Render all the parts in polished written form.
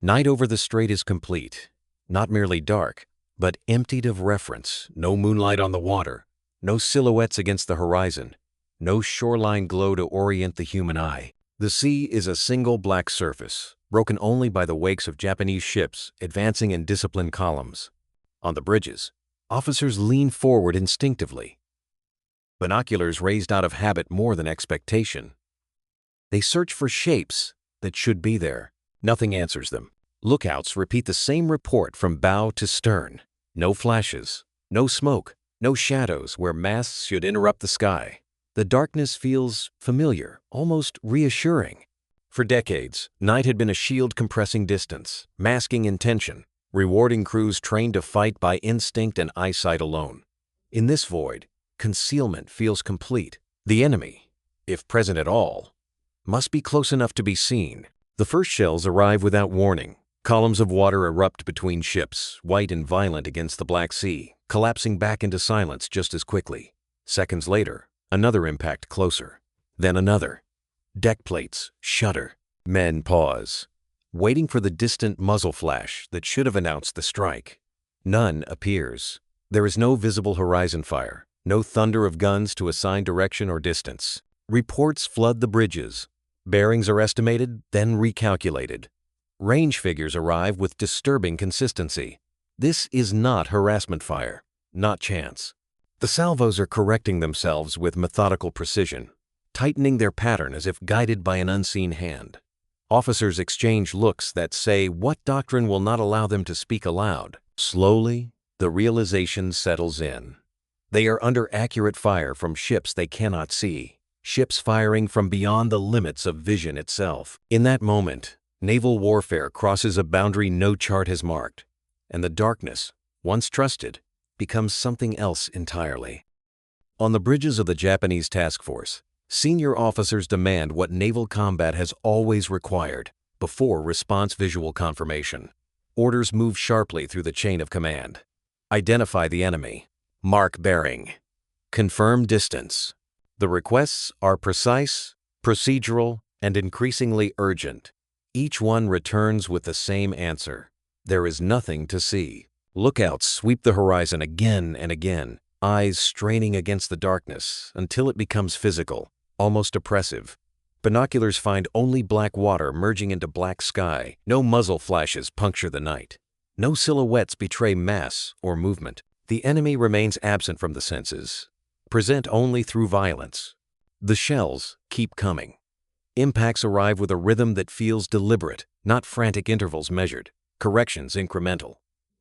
Night over the strait is complete. Not merely dark, but emptied of reference. No moonlight on the water. No silhouettes against the horizon. No shoreline glow to orient the human eye. The sea is a single black surface, broken only by the wakes of Japanese ships advancing in disciplined columns. On the bridges, officers lean forward instinctively, binoculars raised out of habit more than expectation. They search for shapes that should be there. Nothing answers them. Lookouts repeat the same report from bow to stern. No flashes, no smoke, no shadows where masts should interrupt the sky. The darkness feels familiar, almost reassuring. For decades, night had been a shield compressing distance, masking intention, rewarding crews trained to fight by instinct and eyesight alone. In this void, concealment feels complete. The enemy, if present at all, must be close enough to be seen. The first shells arrive without warning. Columns of water erupt between ships, white and violent against the Black Sea, collapsing back into silence just as quickly. Seconds later, another impact closer. Then another. Deck plates shudder. Men pause, waiting for the distant muzzle flash that should have announced the strike. None appears. There is no visible horizon fire, no thunder of guns to assign direction or distance. Reports flood the bridges. Bearings are estimated, then recalculated. Range figures arrive with disturbing consistency. This is not harassment fire, not chance. The salvos are correcting themselves with methodical precision, tightening their pattern as if guided by an unseen hand. Officers exchange looks that say what doctrine will not allow them to speak aloud. Slowly, the realization settles in. They are under accurate fire from ships they cannot see, ships firing from beyond the limits of vision itself. In that moment, naval warfare crosses a boundary no chart has marked, and the darkness, once trusted, becomes something else entirely. On the bridges of the Japanese task force, senior officers demand what naval combat has always required before response visual confirmation. Orders move sharply through the chain of command. Identify the enemy. Mark bearing. Confirm distance. The requests are precise, procedural, and increasingly urgent. Each one returns with the same answer. There is nothing to see. Lookouts sweep the horizon again and again, eyes straining against the darkness until it becomes physical, almost oppressive. Binoculars find only black water merging into black sky. No muzzle flashes puncture the night. No silhouettes betray mass or movement. The enemy remains absent from the senses, present only through violence. The shells keep coming. Impacts arrive with a rhythm that feels deliberate, not frantic intervals measured, corrections incremental.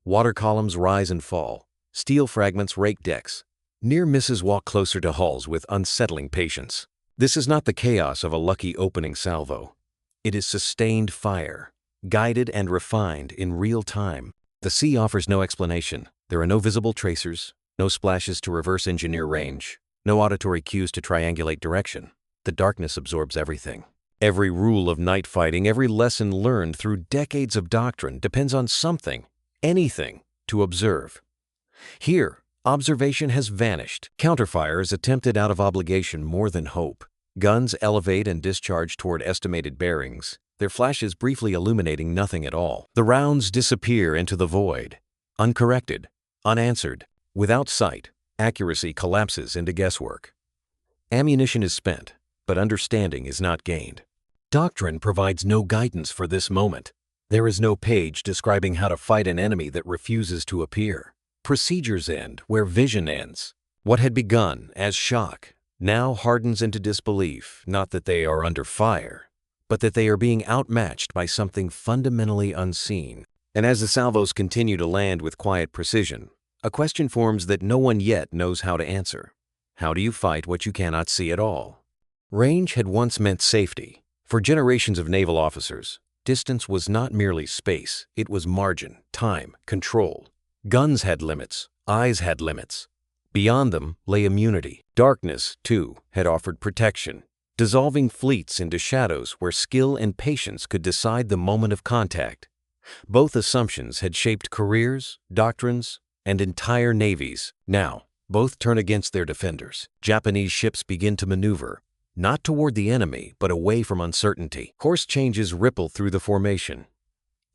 Water columns rise and fall. Steel fragments rake decks. Near misses walk closer to hulls with unsettling patience. This is not the chaos of a lucky opening salvo. It is sustained fire, guided and refined in real time. The sea offers no explanation. There are no visible tracers, no splashes to reverse engineer range, no auditory cues to triangulate direction. The darkness absorbs everything. Every rule of night fighting, every lesson learned through decades of doctrine depends on something, anything, to observe. Here, observation has vanished. Counterfire is attempted out of obligation more than hope. Guns elevate and discharge toward estimated bearings, their flashes briefly illuminating nothing at all. The rounds disappear into the void, uncorrected, unanswered. Without sight, accuracy collapses into guesswork. Ammunition is spent, but understanding is not gained. Doctrine provides no guidance for this moment. There is no page describing how to fight an enemy that refuses to appear. Procedures end where vision ends. What had begun as shock now hardens into disbelief, not that they are under fire, but that they are being outmatched by something fundamentally unseen. And as the salvos continue to land with quiet precision, a question forms that no one yet knows how to answer. How do you fight what you cannot see at all? Range had once meant safety. For generations of naval officers, distance was not merely space, it was margin, time, control. Guns had limits, eyes had limits. Beyond them lay immunity. Darkness, too, had offered protection, dissolving fleets into shadows where skill and patience could decide the moment of contact. Both assumptions had shaped careers, doctrines, and entire navies. Now, both turn against their defenders. Japanese ships begin to maneuver, not toward the enemy, but away from uncertainty. Course changes ripple through the formation.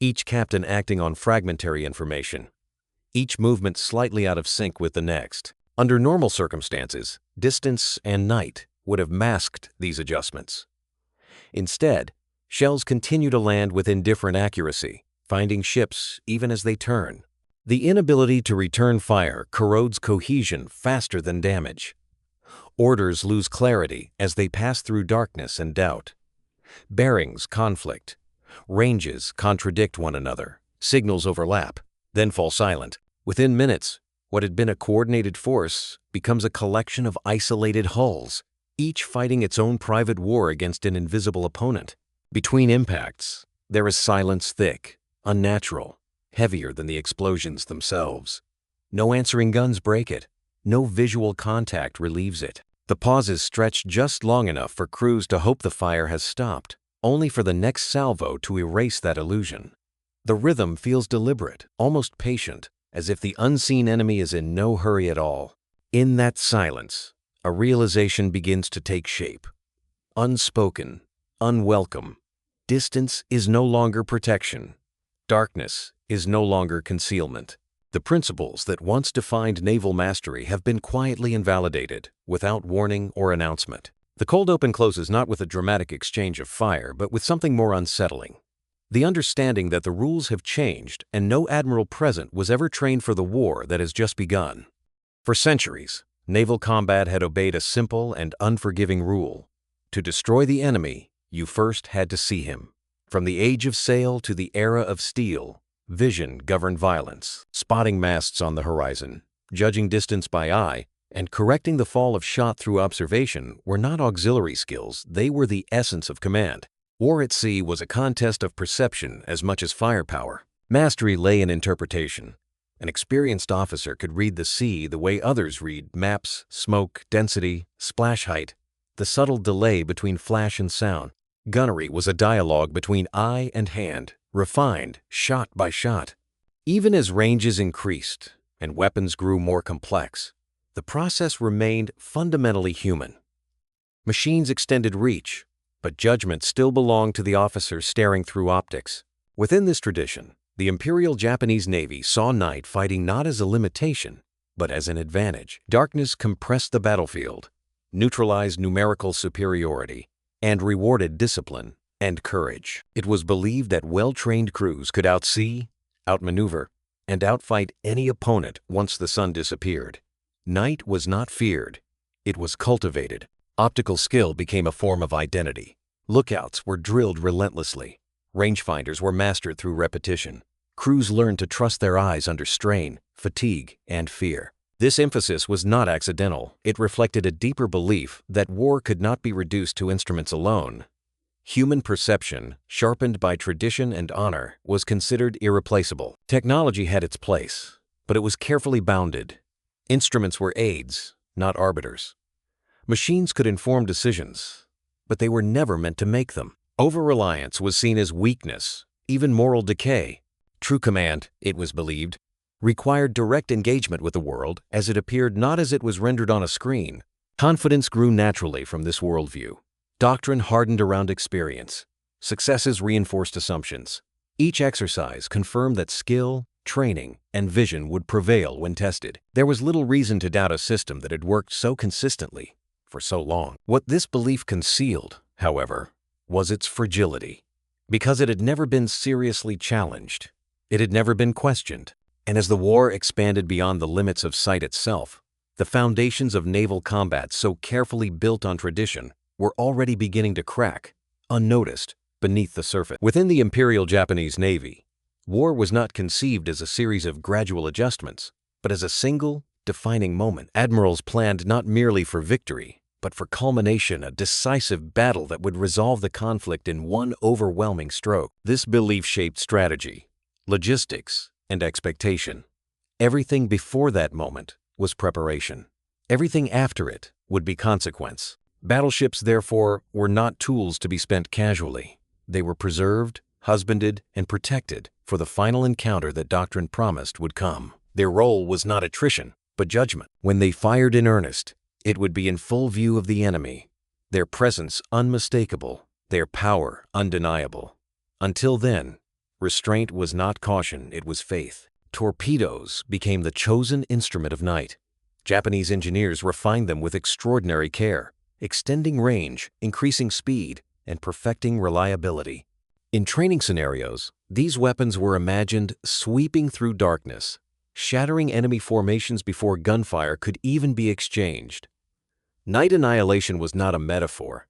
each captain acting on fragmentary information, each movement slightly out of sync with the next. Under normal circumstances, distance and night would have masked these adjustments. Instead, shells continue to land with indifferent accuracy, finding ships even as they turn. The inability to return fire corrodes cohesion faster than damage. Orders lose clarity as they pass through darkness and doubt. Bearings conflict. Ranges contradict one another. Signals overlap, then fall silent. Within minutes, what had been a coordinated force becomes a collection of isolated hulls, each fighting its own private war against an invisible opponent. Between impacts, there is silence thick, unnatural, heavier than the explosions themselves. No answering guns break it. No visual contact relieves it. The pauses stretch just long enough for crews to hope the fire has stopped, only for the next salvo to erase that illusion. The rhythm feels deliberate, almost patient, as if the unseen enemy is in no hurry at all. In that silence, a realization begins to take shape. Unspoken, unwelcome. Distance is no longer protection. Darkness is no longer concealment. The principles that once defined naval mastery have been quietly invalidated, without warning or announcement. The cold open closes not with a dramatic exchange of fire, but with something more unsettling. The understanding that the rules have changed and no admiral present was ever trained for the war that has just begun. For centuries, naval combat had obeyed a simple and unforgiving rule. To destroy the enemy, you first had to see him. From the age of sail to the era of steel, vision governed violence. Spotting masts on the horizon, judging distance by eye, and correcting the fall of shot through observation were not auxiliary skills, they were the essence of command. War at sea was a contest of perception as much as firepower. Mastery lay in interpretation. An experienced officer could read the sea the way others read maps, smoke, density, splash height, the subtle delay between flash and sound. Gunnery was a dialogue between eye and hand, refined shot by shot. Even as ranges increased and weapons grew more complex, the process remained fundamentally human. Machines extended reach, but judgment still belonged to the officer staring through optics. Within this tradition, the Imperial Japanese Navy saw night fighting not as a limitation, but as an advantage. Darkness compressed the battlefield, neutralized numerical superiority, and rewarded discipline and courage. It was believed that well-trained crews could outsee, outmaneuver, and outfight any opponent once the sun disappeared. Night was not feared, it was cultivated. Optical skill became a form of identity. Lookouts were drilled relentlessly. Rangefinders were mastered through repetition. Crews learned to trust their eyes under strain, fatigue, and fear. This emphasis was not accidental. It reflected a deeper belief that war could not be reduced to instruments alone. Human perception, sharpened by tradition and honor, was considered irreplaceable. Technology had its place, but it was carefully bounded. Instruments were aids, not arbiters. Machines could inform decisions, but they were never meant to make them. Over-reliance was seen as weakness, even moral decay. True command, it was believed, required direct engagement with the world as it appeared, not as it was rendered on a screen. Confidence grew naturally from this worldview. Doctrine hardened around experience. Successes reinforced assumptions. Each exercise confirmed that skill, training, and vision would prevail when tested. There was little reason to doubt a system that had worked so consistently for so long. What this belief concealed, however, was its fragility. Because it had never been seriously challenged, it had never been questioned. And as the war expanded beyond the limits of sight itself, the foundations of naval combat so carefully built on tradition were already beginning to crack, unnoticed, beneath the surface. Within the Imperial Japanese Navy, war was not conceived as a series of gradual adjustments, but as a single, defining moment. Admirals planned not merely for victory, but for culmination, a decisive battle that would resolve the conflict in one overwhelming stroke. This belief shaped strategy, logistics, and expectation. Everything before that moment was preparation. Everything after it would be consequence. Battleships, therefore, were not tools to be spent casually. They were preserved, husbanded, and protected for the final encounter that doctrine promised would come. Their role was not attrition, but judgment. When they fired in earnest, it would be in full view of the enemy, their presence unmistakable, their power undeniable. Until then, Restraint was not caution, it was faith. Torpedoes became the chosen instrument of night. Japanese engineers refined them with extraordinary care, extending range, increasing speed, and perfecting reliability. In training scenarios, these weapons were imagined sweeping through darkness, shattering enemy formations before gunfire could even be exchanged. Night annihilation was not a metaphor.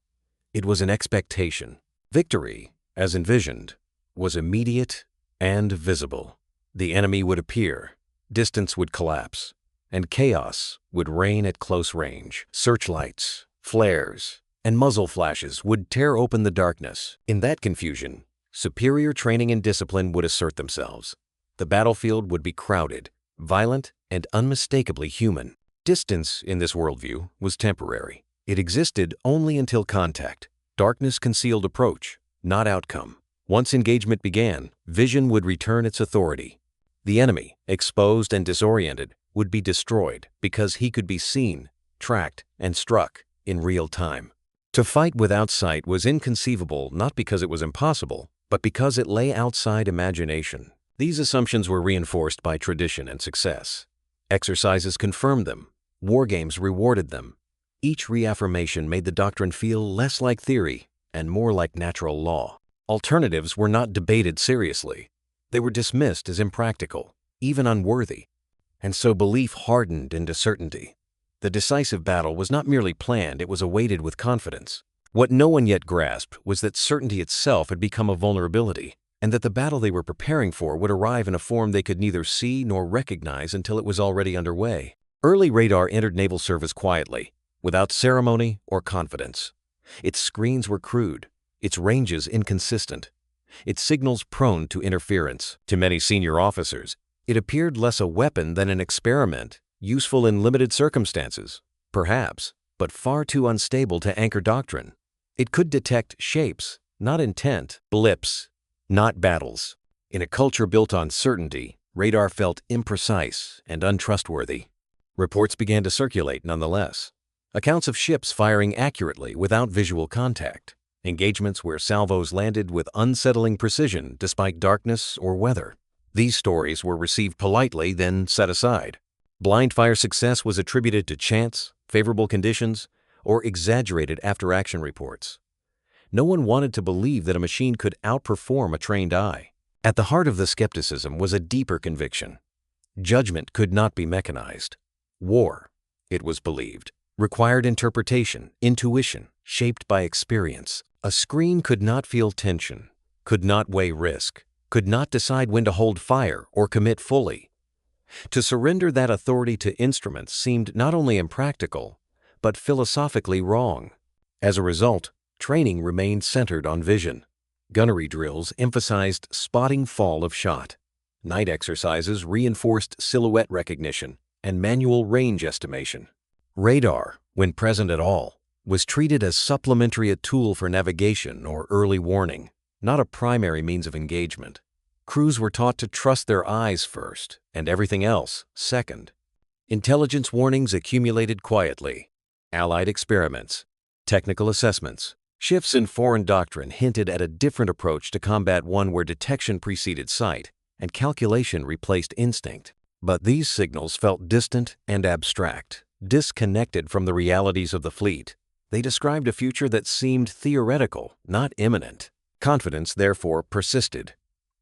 It was an expectation. Victory, as envisioned, was immediate and visible. The enemy would appear, distance would collapse, and chaos would reign at close range. Searchlights, flares, and muzzle flashes would tear open the darkness. In that confusion, superior training and discipline would assert themselves. The battlefield would be crowded, violent, and unmistakably human. Distance, in this worldview, was temporary. It existed only until contact. Darkness concealed approach, not outcome. Once engagement began, vision would return its authority. The enemy, exposed and disoriented, would be destroyed because he could be seen, tracked, and struck in real time. To fight without sight was inconceivable not because it was impossible, but because it lay outside imagination. These assumptions were reinforced by tradition and success. Exercises confirmed them. War games rewarded them. Each reaffirmation made the doctrine feel less like theory and more like natural law. Alternatives were not debated seriously. They were dismissed as impractical, even unworthy. And so belief hardened into certainty. The decisive battle was not merely planned, it was awaited with confidence. What no one yet grasped was that certainty itself had become a vulnerability, and that the battle they were preparing for would arrive in a form they could neither see nor recognize until it was already underway. Early radar entered naval service quietly, without ceremony or confidence. Its screens were crude, its ranges inconsistent, its signals prone to interference. To many senior officers, it appeared less a weapon than an experiment, useful in limited circumstances, perhaps, but far too unstable to anchor doctrine. It could detect shapes, not intent, blips, not battles. In a culture built on certainty, radar felt imprecise and untrustworthy. Reports began to circulate nonetheless. Accounts of ships firing accurately without visual contact. Engagements where salvos landed with unsettling precision despite darkness or weather. These stories were received politely, then set aside. Blind fire success was attributed to chance, favorable conditions, or exaggerated after-action reports. No one wanted to believe that a machine could outperform a trained eye. At the heart of the skepticism was a deeper conviction. Judgment could not be mechanized. War, it was believed, required interpretation, intuition, shaped by experience. A screen could not feel tension, could not weigh risk, could not decide when to hold fire or commit fully. To surrender that authority to instruments seemed not only impractical, but philosophically wrong. As a result, training remained centered on vision. Gunnery drills emphasized spotting fall of shot. Night exercises reinforced silhouette recognition and manual range estimation. Radar, when present at all, was treated as supplementary a tool for navigation or early warning, not a primary means of engagement. Crews were taught to trust their eyes first and everything else second. Intelligence warnings accumulated quietly. Allied experiments, technical assessments, shifts in foreign doctrine hinted at a different approach to combat, one where detection preceded sight and calculation replaced instinct. But these signals felt distant and abstract, disconnected from the realities of the fleet. They described a future that seemed theoretical, not imminent. Confidence, therefore, persisted.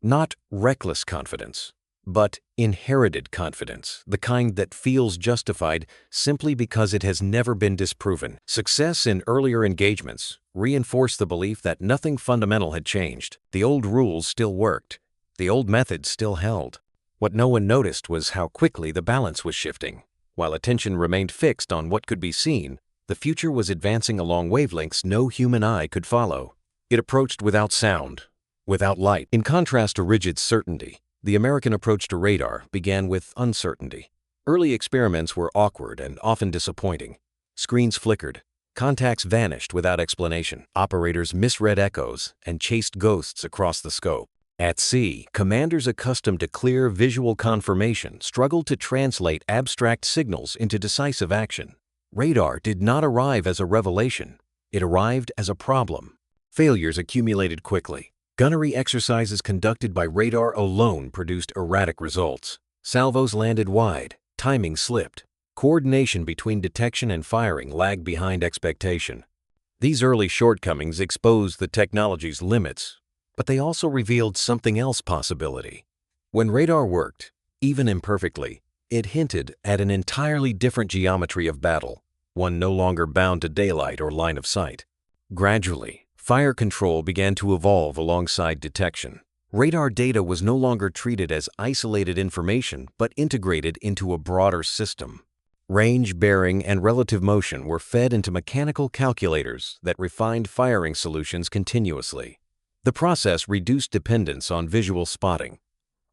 Not reckless confidence, but inherited confidence, the kind that feels justified simply because it has never been disproven. Success in earlier engagements reinforced the belief that nothing fundamental had changed. The old rules still worked. The old methods still held. What no one noticed was how quickly the balance was shifting. While attention remained fixed on what could be seen, the future was advancing along wavelengths no human eye could follow. It approached without sound, without light. In contrast to rigid certainty, the American approach to radar began with uncertainty. Early experiments were awkward and often disappointing. Screens flickered. Contacts vanished without explanation. Operators misread echoes and chased ghosts across the scope. At sea, commanders accustomed to clear visual confirmation struggled to translate abstract signals into decisive action. Radar did not arrive as a revelation. It arrived as a problem. Failures accumulated quickly. Gunnery exercises conducted by radar alone produced erratic results. Salvos landed wide, timing slipped. Coordination between detection and firing lagged behind expectation. These early shortcomings exposed the technology's limits, but they also revealed something else possibility. When radar worked, even imperfectly, it hinted at an entirely different geometry of battle, one no longer bound to daylight or line of sight. Gradually, fire control began to evolve alongside detection. Radar data was no longer treated as isolated information but integrated into a broader system. Range, bearing, and relative motion were fed into mechanical calculators that refined firing solutions continuously. The process reduced dependence on visual spotting,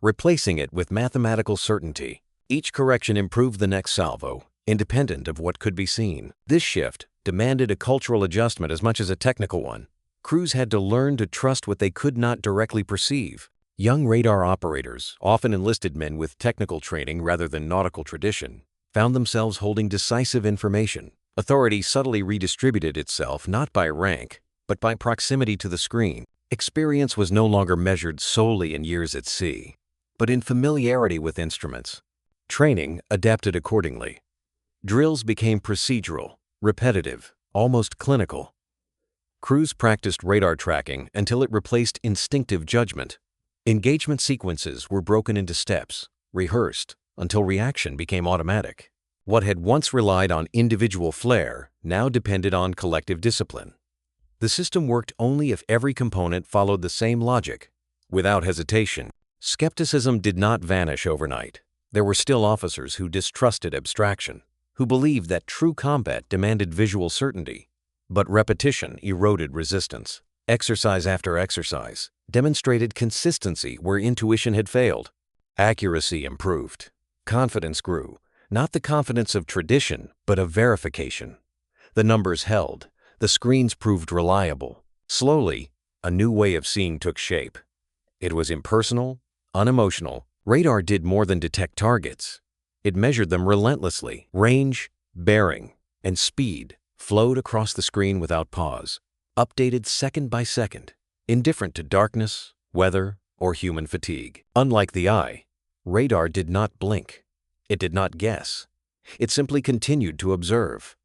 replacing it with mathematical certainty. Each correction improved the next salvo, independent of what could be seen. This shift demanded a cultural adjustment as much as a technical one. Crews had to learn to trust what they could not directly perceive. Young radar operators, often enlisted men with technical training rather than nautical tradition, found themselves holding decisive information. Authority subtly redistributed itself not by rank, but by proximity to the screen. Experience was no longer measured solely in years at sea, but in familiarity with instruments. Training adapted accordingly. Drills became procedural, repetitive, almost clinical. Crews practiced radar tracking until it replaced instinctive judgment. Engagement sequences were broken into steps, rehearsed, until reaction became automatic. What had once relied on individual flair now depended on collective discipline. The system worked only if every component followed the same logic, without hesitation. Skepticism did not vanish overnight. There were still officers who distrusted abstraction, who believed that true combat demanded visual certainty. But repetition eroded resistance. Exercise after exercise demonstrated consistency where intuition had failed. Accuracy improved. Confidence grew, not the confidence of tradition, but of verification. The numbers held. The screens proved reliable. Slowly, a new way of seeing took shape. It was impersonal, unemotional. Radar did more than detect targets. It measured them relentlessly. Range, bearing, and speed flowed across the screen without pause, updated second by second, indifferent to darkness, weather, or human fatigue. Unlike the eye, radar did not blink. It did not guess. It simply continued to observe,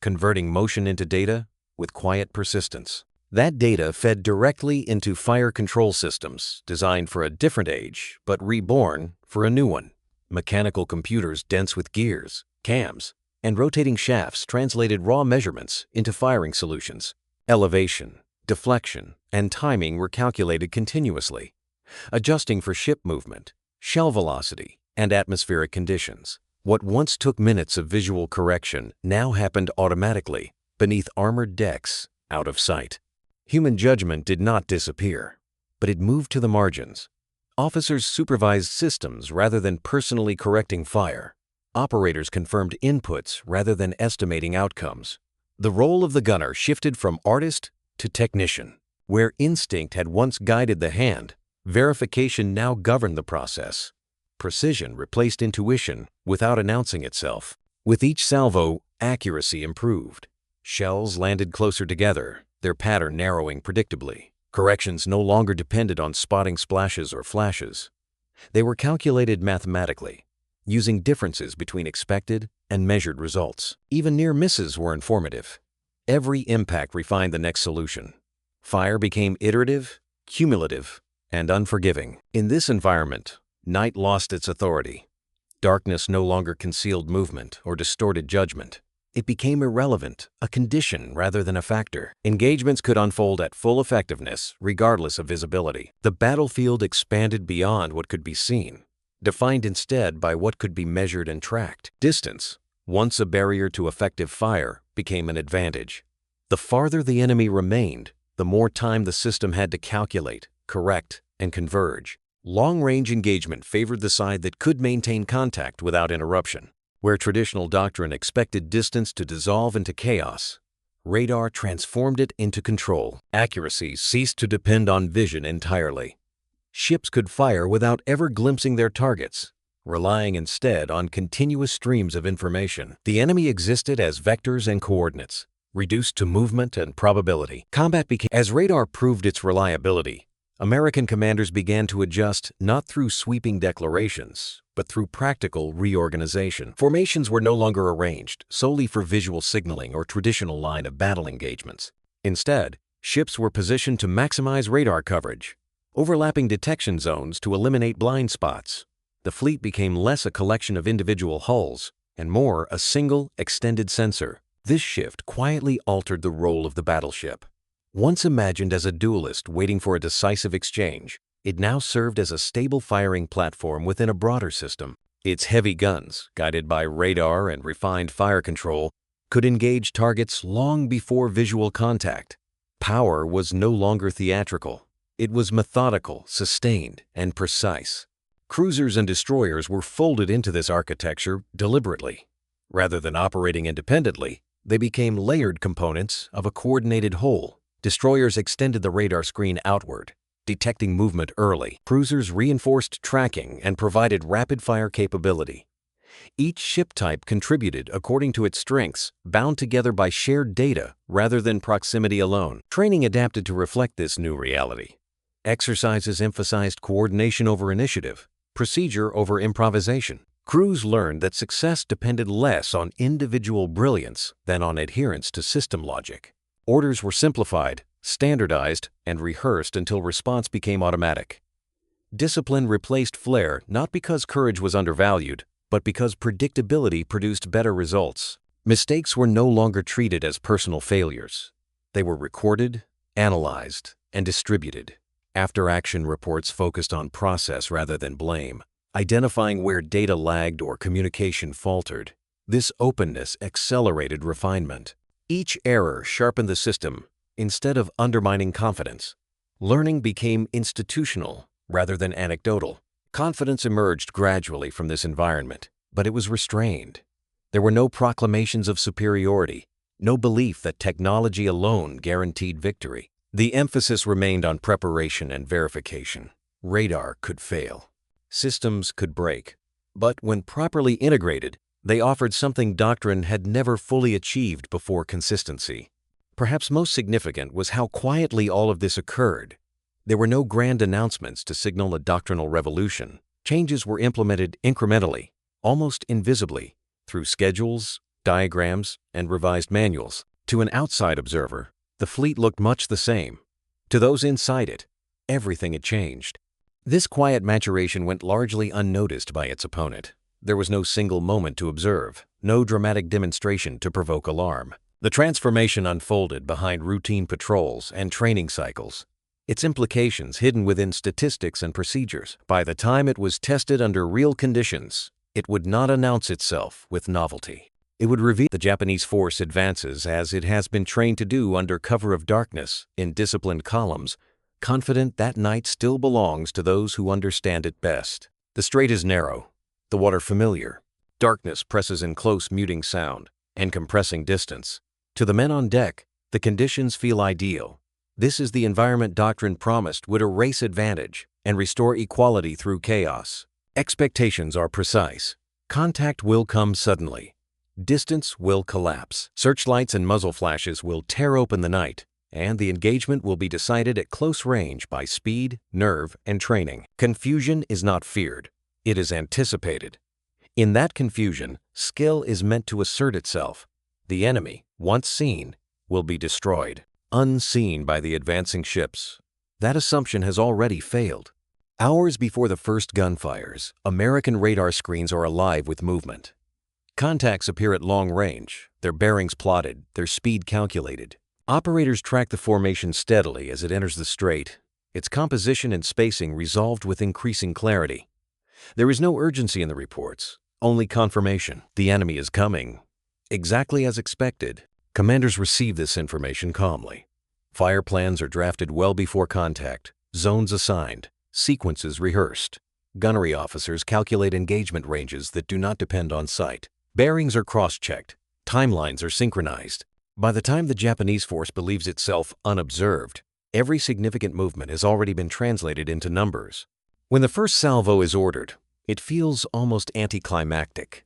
converting motion into data with quiet persistence. That data fed directly into fire control systems designed for a different age, but reborn for a new one. Mechanical computers dense with gears, cams, and rotating shafts translated raw measurements into firing solutions. Elevation, deflection, and timing were calculated continuously, adjusting for ship movement, shell velocity, and atmospheric conditions. What once took minutes of visual correction now happened automatically, beneath armored decks, out of sight. Human judgment did not disappear, but it moved to the margins. Officers supervised systems rather than personally correcting fire. Operators confirmed inputs rather than estimating outcomes. The role of the gunner shifted from artist to technician. Where instinct had once guided the hand, verification now governed the process. Precision replaced intuition without announcing itself. With each salvo, accuracy improved. Shells landed closer together, their pattern narrowing predictably. Corrections no longer depended on spotting splashes or flashes. They were calculated mathematically, using differences between expected and measured results. Even near misses were informative. Every impact refined the next solution. Fire became iterative, cumulative, and unforgiving. In this environment, night lost its authority. Darkness no longer concealed movement or distorted judgment. It became irrelevant, a condition rather than a factor. Engagements could unfold at full effectiveness regardless of visibility. The battlefield expanded beyond what could be seen, defined instead by what could be measured and tracked. Distance, once a barrier to effective fire, became an advantage. The farther the enemy remained, the more time the system had to calculate, correct, and converge. Long-range engagement favored the side that could maintain contact without interruption. Where traditional doctrine expected distance to dissolve into chaos, radar transformed it into control. Accuracy ceased to depend on vision entirely. Ships could fire without ever glimpsing their targets, relying instead on continuous streams of information. The enemy existed as vectors and coordinates, reduced to movement and probability. Combat became, as radar proved its reliability, American commanders began to adjust not through sweeping declarations, but through practical reorganization. Formations were no longer arranged solely for visual signaling or traditional line of battle engagements. Instead, ships were positioned to maximize radar coverage, overlapping detection zones to eliminate blind spots. The fleet became less a collection of individual hulls and more a single, extended sensor. This shift quietly altered the role of the battleship. Once imagined as a duelist waiting for a decisive exchange, it now served as a stable firing platform within a broader system. Its heavy guns, guided by radar and refined fire control, could engage targets long before visual contact. Power was no longer theatrical. It was methodical, sustained, and precise. Cruisers and destroyers were folded into this architecture deliberately. Rather than operating independently, they became layered components of a coordinated whole. Destroyers extended the radar screen outward, detecting movement early. Cruisers reinforced tracking and provided rapid-fire capability. Each ship type contributed according to its strengths, bound together by shared data rather than proximity alone. Training adapted to reflect this new reality. Exercises emphasized coordination over initiative, procedure over improvisation. Crews learned that success depended less on individual brilliance than on adherence to system logic. Orders were simplified, standardized, and rehearsed until response became automatic. Discipline replaced flair not because courage was undervalued, but because predictability produced better results. Mistakes were no longer treated as personal failures. They were recorded, analyzed, and distributed. After-action reports focused on process rather than blame, identifying where data lagged or communication faltered. This openness accelerated refinement. Each error sharpened the system instead of undermining confidence. Learning became institutional rather than anecdotal. Confidence emerged gradually from this environment, but it was restrained. There were no proclamations of superiority, no belief that technology alone guaranteed victory. The emphasis remained on preparation and verification. Radar could fail. Systems could break. But when properly integrated, they offered something doctrine had never fully achieved before: consistency. Perhaps most significant was how quietly all of this occurred. There were no grand announcements to signal a doctrinal revolution. Changes were implemented incrementally, almost invisibly, through schedules, diagrams, and revised manuals. To an outside observer, the fleet looked much the same. To those inside it, everything had changed. This quiet maturation went largely unnoticed by its opponent. There was no single moment to observe, no dramatic demonstration to provoke alarm. The transformation unfolded behind routine patrols and training cycles, its implications hidden within statistics and procedures. By the time it was tested under real conditions, it would not announce itself with novelty. It would reveal the Japanese force advances as it has been trained to do under cover of darkness in disciplined columns, confident that night still belongs to those who understand it best. The strait is narrow, the water familiar. Darkness presses in close, muting sound and compressing distance. To the men on deck, the conditions feel ideal. This is the environment doctrine promised would erase advantage and restore equality through chaos. Expectations are precise. Contact will come suddenly. Distance will collapse. Searchlights and muzzle flashes will tear open the night, and the engagement will be decided at close range by speed, nerve, and training. Confusion is not feared. It is anticipated. In that confusion, skill is meant to assert itself. The enemy, once seen, will be destroyed, unseen by the advancing ships. That assumption has already failed. Hours before the first gun fires, American radar screens are alive with movement. Contacts appear at long range, their bearings plotted, their speed calculated. Operators track the formation steadily as it enters the strait, its composition and spacing resolved with increasing clarity. There is no urgency in the reports, only confirmation. The enemy is coming. Exactly as expected, commanders receive this information calmly. Fire plans are drafted well before contact, zones assigned, sequences rehearsed. Gunnery officers calculate engagement ranges that do not depend on sight. Bearings are cross-checked, timelines are synchronized. By the time the Japanese force believes itself unobserved, every significant movement has already been translated into numbers. When the first salvo is ordered, it feels almost anticlimactic.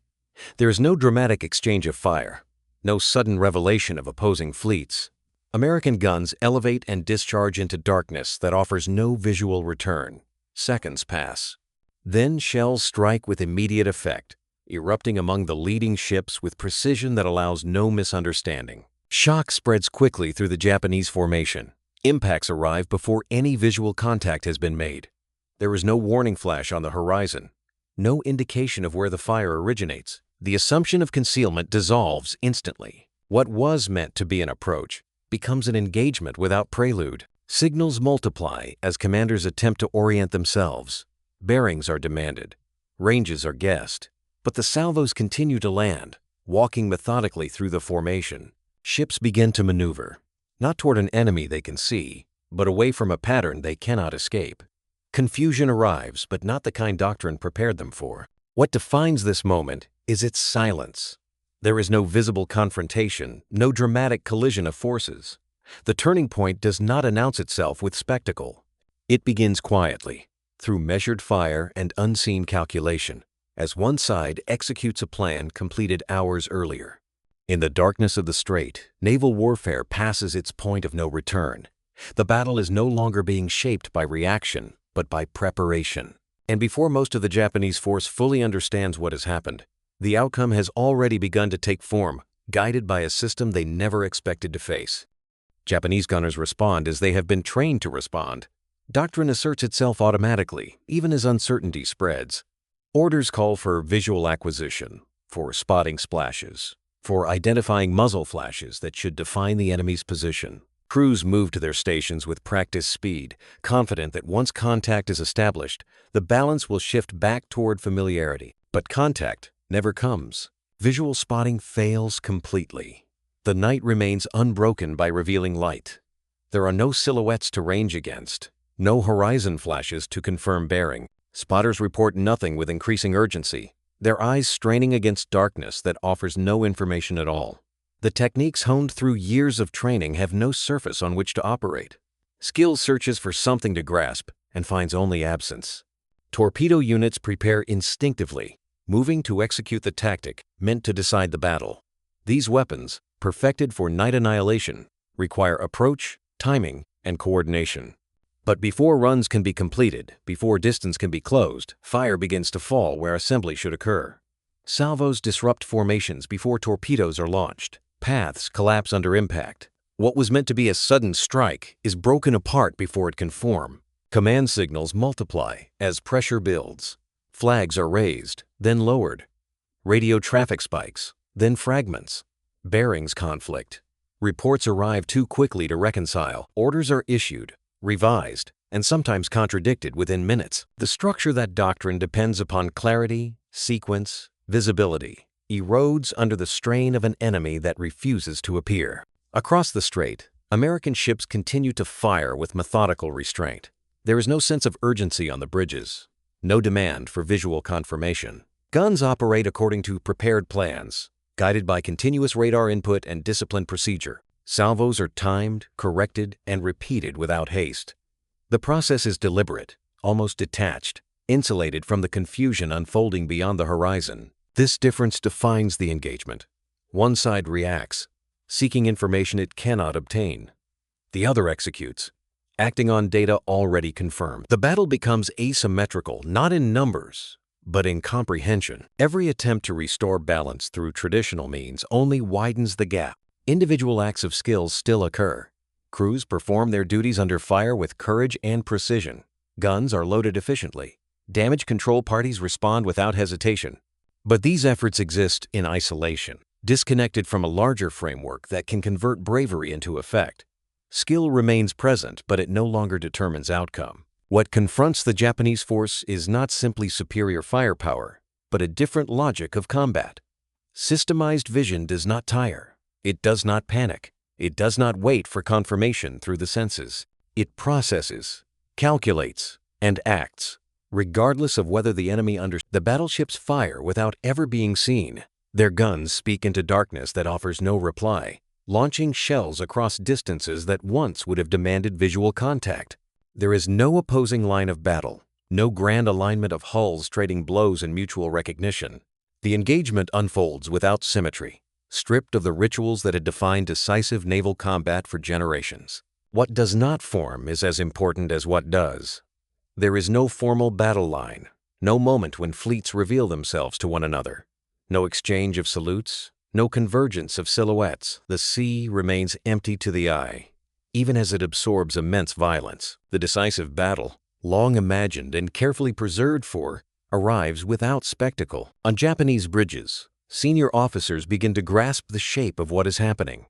There is no dramatic exchange of fire, no sudden revelation of opposing fleets. American guns elevate and discharge into darkness that offers no visual return. Seconds pass. Then shells strike with immediate effect, erupting among the leading ships with precision that allows no misunderstanding. Shock spreads quickly through the Japanese formation. Impacts arrive before any visual contact has been made. There is no warning flash on the horizon, no indication of where the fire originates. The assumption of concealment dissolves instantly. What was meant to be an approach becomes an engagement without prelude. Signals multiply as commanders attempt to orient themselves. Bearings are demanded. Ranges are guessed. But the salvos continue to land, walking methodically through the formation. Ships begin to maneuver, not toward an enemy they can see, but away from a pattern they cannot escape. Confusion arrives, but not the kind doctrine prepared them for. What defines this moment is its silence. There is no visible confrontation, no dramatic collision of forces. The turning point does not announce itself with spectacle. It begins quietly, through measured fire and unseen calculation, as one side executes a plan completed hours earlier. In the darkness of the strait, naval warfare passes its point of no return. The battle is no longer being shaped by reaction, but by preparation. And before most of the Japanese force fully understands what has happened, the outcome has already begun to take form, guided by a system they never expected to face. Japanese gunners respond as they have been trained to respond. Doctrine asserts itself automatically, even as uncertainty spreads. Orders call for visual acquisition, for spotting splashes, for identifying muzzle flashes that should define the enemy's position. Crews move to their stations with practiced speed, confident that once contact is established, the balance will shift back toward familiarity. But contact never comes. Visual spotting fails completely. The night remains unbroken by revealing light. There are no silhouettes to range against, no horizon flashes to confirm bearing. Spotters report nothing with increasing urgency, their eyes straining against darkness that offers no information at all. The techniques honed through years of training have no surface on which to operate. Skill searches for something to grasp and finds only absence. Torpedo units prepare instinctively, moving to execute the tactic meant to decide the battle. These weapons, perfected for night annihilation, require approach, timing, and coordination. But before runs can be completed, before distance can be closed, fire begins to fall where assembly should occur. Salvos disrupt formations before torpedoes are launched. Paths collapse under impact. What was meant to be a sudden strike is broken apart before it can form. Command signals multiply as pressure builds. Flags are raised, then lowered. Radio traffic spikes, then fragments. Bearings conflict. Reports arrive too quickly to reconcile. Orders are issued, revised, and sometimes contradicted within minutes. The structure that doctrine depends upon clarity, sequence, visibility, erodes under the strain of an enemy that refuses to appear. Across the strait, American ships continue to fire with methodical restraint. There is no sense of urgency on the bridges, no demand for visual confirmation. Guns operate according to prepared plans, guided by continuous radar input and disciplined procedure. Salvos are timed, corrected, and repeated without haste. The process is deliberate, almost detached, insulated from the confusion unfolding beyond the horizon. This difference defines the engagement. One side reacts, seeking information it cannot obtain. The other executes, acting on data already confirmed. The battle becomes asymmetrical, not in numbers, but in comprehension. Every attempt to restore balance through traditional means only widens the gap. Individual acts of skill still occur. Crews perform their duties under fire with courage and precision. Guns are loaded efficiently. Damage control parties respond without hesitation. But these efforts exist in isolation, disconnected from a larger framework that can convert bravery into effect. Skill remains present, but it no longer determines outcome. What confronts the Japanese force is not simply superior firepower, but a different logic of combat. Systemized vision does not tire. It does not panic. It does not wait for confirmation through the senses. It processes, calculates, and acts, regardless of whether the enemy understands. The battleships fire without ever being seen. Their guns speak into darkness that offers no reply, launching shells across distances that once would have demanded visual contact. There is no opposing line of battle, no grand alignment of hulls trading blows in mutual recognition. The engagement unfolds without symmetry, stripped of the rituals that had defined decisive naval combat for generations. What does not form is as important as what does. There is no formal battle line, no moment when fleets reveal themselves to one another, no exchange of salutes, no convergence of silhouettes. The sea remains empty to the eye, even as it absorbs immense violence. The decisive battle, long imagined and carefully preserved for, arrives without spectacle. On Japanese bridges, senior officers begin to grasp the shape of what is happening.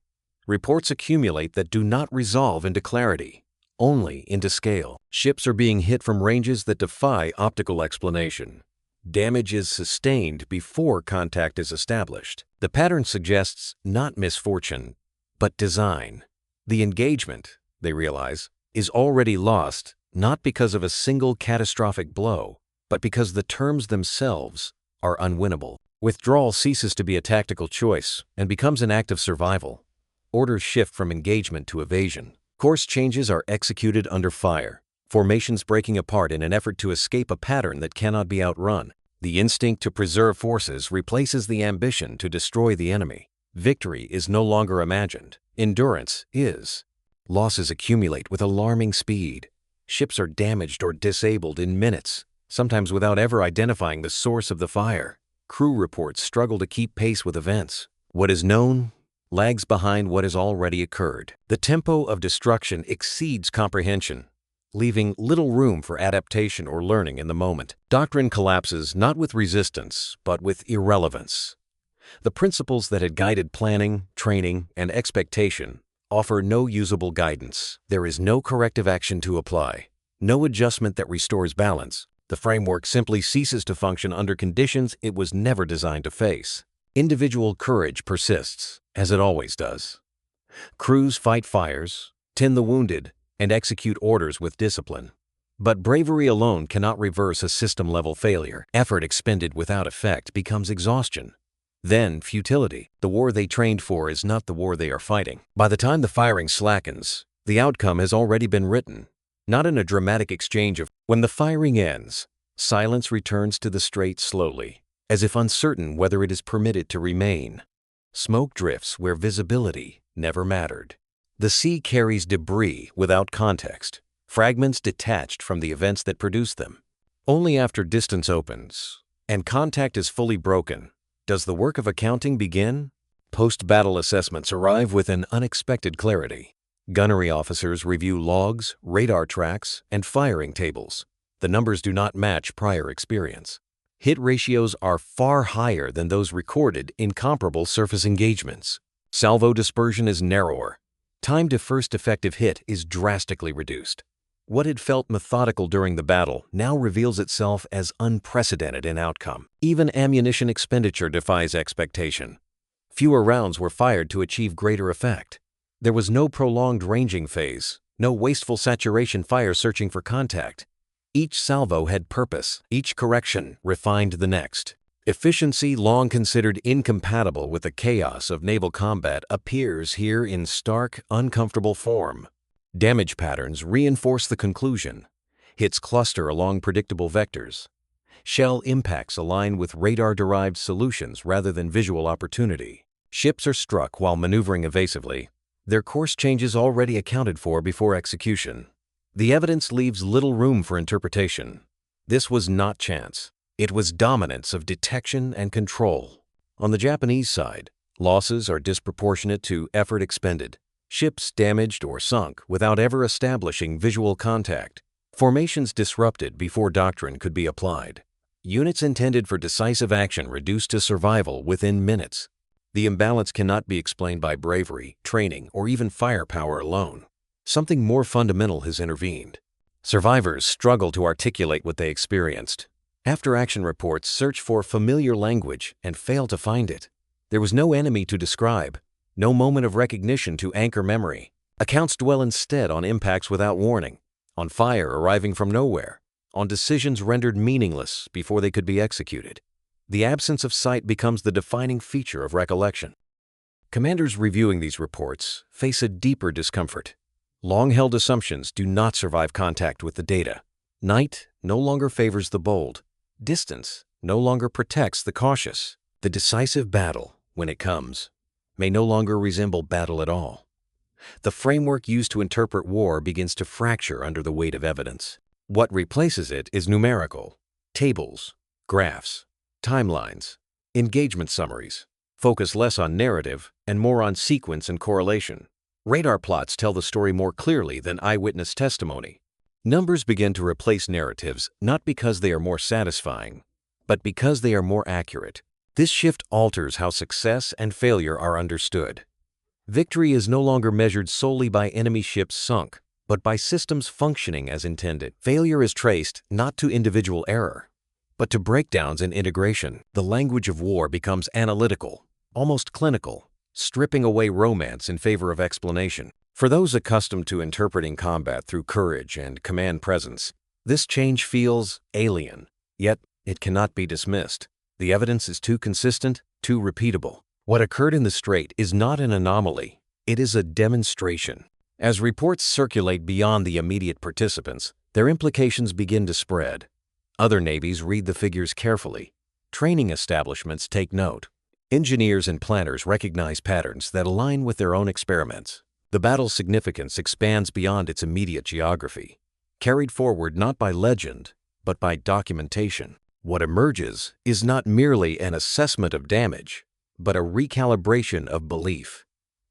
Reports accumulate that do not resolve into clarity, only into scale. Ships are being hit from ranges that defy optical explanation. Damage is sustained before contact is established. The pattern suggests not misfortune, but design. The engagement, they realize, is already lost, not because of a single catastrophic blow, but because the terms themselves are unwinnable. Withdrawal ceases to be a tactical choice and becomes an act of survival. Orders shift from engagement to evasion. Course changes are executed under fire, formations breaking apart in an effort to escape a pattern that cannot be outrun. The instinct to preserve forces replaces the ambition to destroy the enemy. Victory is no longer imagined. Endurance is. Losses accumulate with alarming speed. Ships are damaged or disabled in minutes, sometimes without ever identifying the source of the fire. Crew reports struggle to keep pace with events. What is known lags behind what has already occurred. The tempo of destruction exceeds comprehension, leaving little room for adaptation or learning in the moment. Doctrine collapses not with resistance, but with irrelevance. The principles that had guided planning, training, and expectation offer no usable guidance. There is no corrective action to apply, no adjustment that restores balance. The framework simply ceases to function under conditions it was never designed to face. Individual courage persists, as it always does. Crews fight fires, tend the wounded, and execute orders with discipline. But bravery alone cannot reverse a system-level failure. Effort expended without effect becomes exhaustion. Then futility. The war they trained for is not the war they are fighting. By the time the firing slackens, the outcome has already been written, not in a dramatic exchange of. When the firing ends, silence returns to the strait slowly, as if uncertain whether it is permitted to remain. Smoke drifts where visibility never mattered. The sea carries debris without context, fragments detached from the events that produced them. Only after distance opens and contact is fully broken does the work of accounting begin. Post-battle assessments arrive with an unexpected clarity. Gunnery officers review logs, radar tracks, and firing tables. The numbers do not match prior experience. Hit ratios are far higher than those recorded in comparable surface engagements. Salvo dispersion is narrower. Time to first effective hit is drastically reduced. What had felt methodical during the battle now reveals itself as unprecedented in outcome. Even ammunition expenditure defies expectation. Fewer rounds were fired to achieve greater effect. There was no prolonged ranging phase, no wasteful saturation fire searching for contact. Each salvo had purpose, each correction refined the next. Efficiency, long considered incompatible with the chaos of naval combat, appears here in stark, uncomfortable form. Damage patterns reinforce the conclusion. Hits cluster along predictable vectors. Shell impacts align with radar-derived solutions rather than visual opportunity. Ships are struck while maneuvering evasively, their course changes already accounted for before execution. The evidence leaves little room for interpretation. This was not chance. It was dominance of detection and control. On the Japanese side, losses are disproportionate to effort expended. Ships damaged or sunk without ever establishing visual contact. Formations disrupted before doctrine could be applied. Units intended for decisive action reduced to survival within minutes. The imbalance cannot be explained by bravery, training, or even firepower alone. Something more fundamental has intervened. Survivors struggle to articulate what they experienced. After-action reports search for familiar language and fail to find it. There was no enemy to describe, no moment of recognition to anchor memory. Accounts dwell instead on impacts without warning, on fire arriving from nowhere, on decisions rendered meaningless before they could be executed. The absence of sight becomes the defining feature of recollection. Commanders reviewing these reports face a deeper discomfort. Long-held assumptions do not survive contact with the data. Night no longer favors the bold. Distance no longer protects the cautious. The decisive battle, when it comes, may no longer resemble battle at all. The framework used to interpret war begins to fracture under the weight of evidence. What replaces it is numerical: tables, graphs, timelines, engagement summaries, focus less on narrative and more on sequence and correlation. Radar plots tell the story more clearly than eyewitness testimony. Numbers begin to replace narratives not because they are more satisfying, but because they are more accurate. This shift alters how success and failure are understood. Victory is no longer measured solely by enemy ships sunk, but by systems functioning as intended. Failure is traced not to individual error, but to breakdowns in integration. The language of war becomes analytical, almost clinical, stripping away romance in favor of explanation. For those accustomed to interpreting combat through courage and command presence, this change feels alien, yet it cannot be dismissed. The evidence is too consistent, too repeatable. What occurred in the Strait is not an anomaly, it is a demonstration. As reports circulate beyond the immediate participants, their implications begin to spread. Other navies read the figures carefully. Training establishments take note. Engineers and planners recognize patterns that align with their own experiments. The battle's significance expands beyond its immediate geography, carried forward not by legend, but by documentation. What emerges is not merely an assessment of damage, but a recalibration of belief.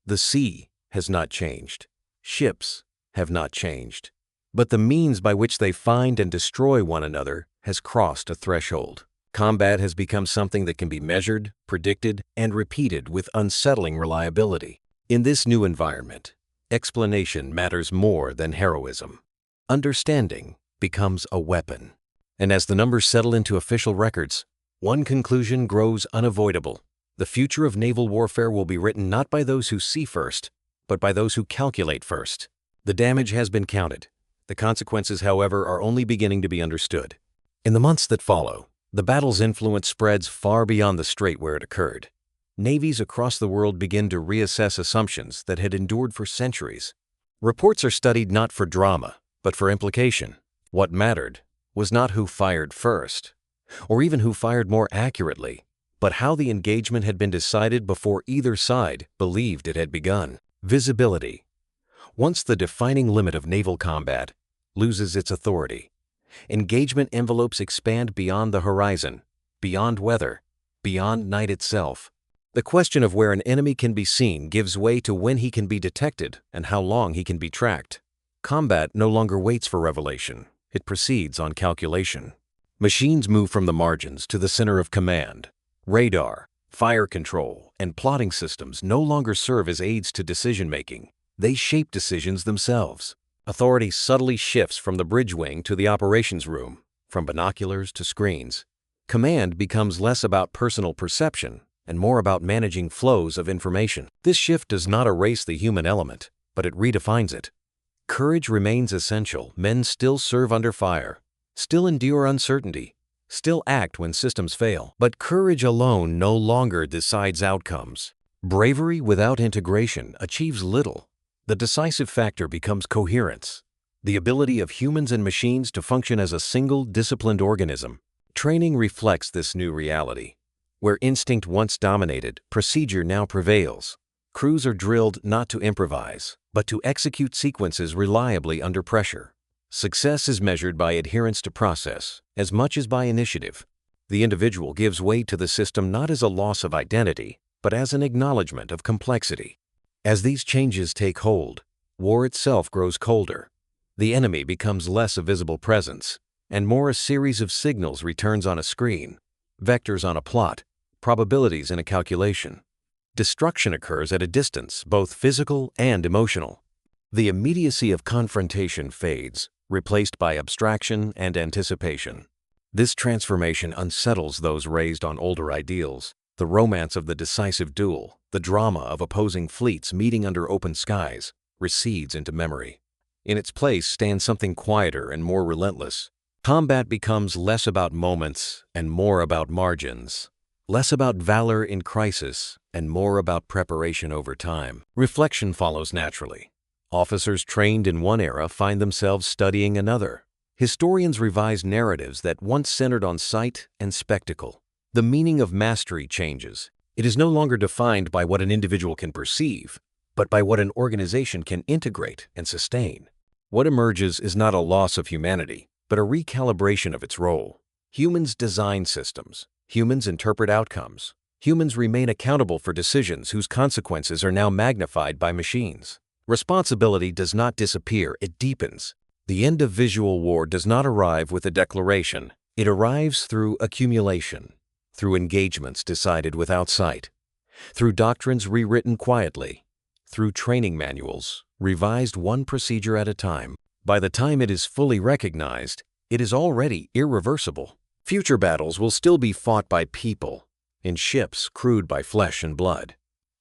The sea has not changed. Ships have not changed. But the means by which they find and destroy one another has crossed a threshold. Combat has become something that can be measured, predicted, and repeated with unsettling reliability. In this new environment, explanation matters more than heroism. Understanding becomes a weapon. And as the numbers settle into official records, one conclusion grows unavoidable. The future of naval warfare will be written not by those who see first, but by those who calculate first. The damage has been counted. The consequences, however, are only beginning to be understood. In the months that follow, the battle's influence spreads far beyond the strait where it occurred. Navies across the world begin to reassess assumptions that had endured for centuries. Reports are studied not for drama, but for implication. What mattered was not who fired first, or even who fired more accurately, but how the engagement had been decided before either side believed it had begun. Visibility, once the defining limit of naval combat, loses its authority. Engagement envelopes expand beyond the horizon, beyond weather, beyond night itself. The question of where an enemy can be seen gives way to when he can be detected and how long he can be tracked. Combat no longer waits for revelation. It proceeds on calculation. Machines move from the margins to the center of command. Radar, fire control, and plotting systems no longer serve as aids to decision-making. They shape decisions themselves. Authority subtly shifts from the bridge wing to the operations room, from binoculars to screens. Command becomes less about personal perception and more about managing flows of information. This shift does not erase the human element, but it redefines it. Courage remains essential. Men still serve under fire, still endure uncertainty, still act when systems fail. But courage alone no longer decides outcomes. Bravery without integration achieves little. The decisive factor becomes coherence, the ability of humans and machines to function as a single, disciplined organism. Training reflects this new reality. Where instinct once dominated, procedure now prevails. Crews are drilled not to improvise, but to execute sequences reliably under pressure. Success is measured by adherence to process, as much as by initiative. The individual gives way to the system not as a loss of identity, but as an acknowledgement of complexity. As these changes take hold, war itself grows colder. The enemy becomes less a visible presence, and more a series of signals returns on a screen, vectors on a plot, probabilities in a calculation. Destruction occurs at a distance, both physical and emotional. The immediacy of confrontation fades, replaced by abstraction and anticipation. This transformation unsettles those raised on older ideals. The romance of the decisive duel, the drama of opposing fleets meeting under open skies, recedes into memory. In its place stands something quieter and more relentless. Combat becomes less about moments and more about margins. Less about valor in crisis and more about preparation over time. Reflection follows naturally. Officers trained in one era find themselves studying another. Historians revise narratives that once centered on sight and spectacle. The meaning of mastery changes. It is no longer defined by what an individual can perceive, but by what an organization can integrate and sustain. What emerges is not a loss of humanity, but a recalibration of its role. Humans design systems. Humans interpret outcomes. Humans remain accountable for decisions whose consequences are now magnified by machines. Responsibility does not disappear, it deepens. The end of visual war does not arrive with a declaration. It arrives through accumulation, through engagements decided without sight, through doctrines rewritten quietly, through training manuals, revised one procedure at a time. By the time it is fully recognized, it is already irreversible. Future battles will still be fought by people, in ships crewed by flesh and blood.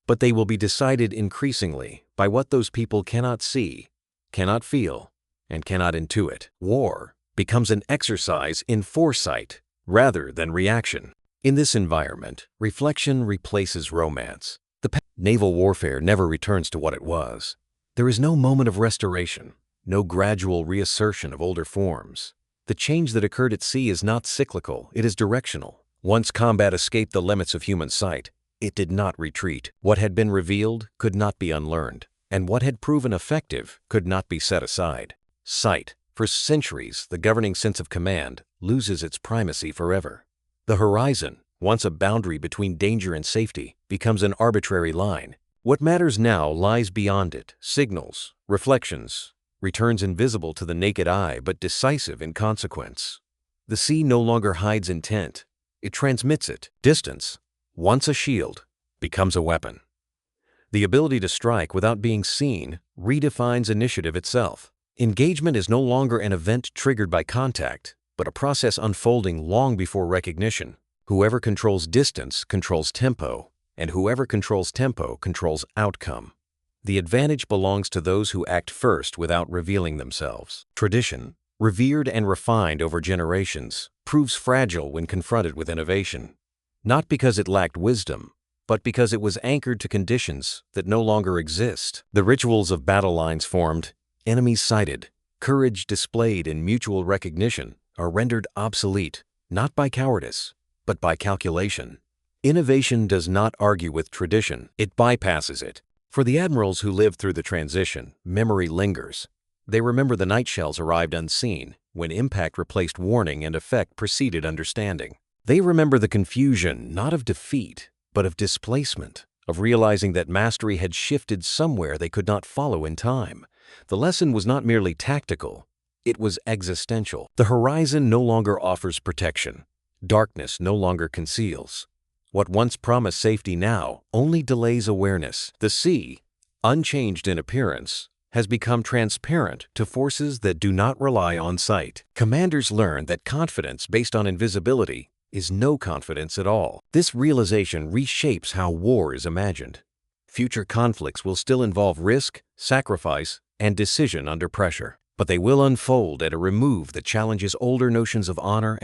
But they will be decided increasingly by what those people cannot see, cannot feel, and cannot intuit. War becomes an exercise in foresight rather than reaction. In this environment, reflection replaces romance. Naval warfare never returns to what it was. There is no moment of restoration, no gradual reassertion of older forms. The change that occurred at sea is not cyclical, it is directional. Once combat escaped the limits of human sight, it did not retreat. What had been revealed could not be unlearned, and what had proven effective could not be set aside. Sight, for centuries the governing sense of command, loses its primacy forever. The horizon, once a boundary between danger and safety, becomes an arbitrary line. What matters now lies beyond it: signals, reflections, returns invisible to the naked eye but decisive in consequence. The sea no longer hides intent, it transmits it. Distance, once a shield, becomes a weapon. The ability to strike without being seen redefines initiative itself. Engagement is no longer an event triggered by contact, but a process unfolding long before recognition. Whoever controls distance controls tempo, and whoever controls tempo controls outcome. The advantage belongs to those who act first without revealing themselves. Tradition, revered and refined over generations, proves fragile when confronted with innovation. Not because it lacked wisdom, but because it was anchored to conditions that no longer exist. The rituals of battle lines formed, enemies sighted, courage displayed in mutual recognition are rendered obsolete, not by cowardice, but by calculation. Innovation does not argue with tradition, it bypasses it. For the admirals who lived through the transition, memory lingers. They remember the night shells arrived unseen, when impact replaced warning and effect preceded understanding. They remember the confusion, not of defeat, but of displacement, of realizing that mastery had shifted somewhere they could not follow in time. The lesson was not merely tactical, it was existential. The horizon no longer offers protection. Darkness no longer conceals. What once promised safety now only delays awareness. The sea, unchanged in appearance, has become transparent to forces that do not rely on sight. Commanders learn that confidence based on invisibility is no confidence at all. This realization reshapes how war is imagined. Future conflicts will still involve risk, sacrifice, and decision under pressure, but they will unfold at a remove that challenges older notions of honor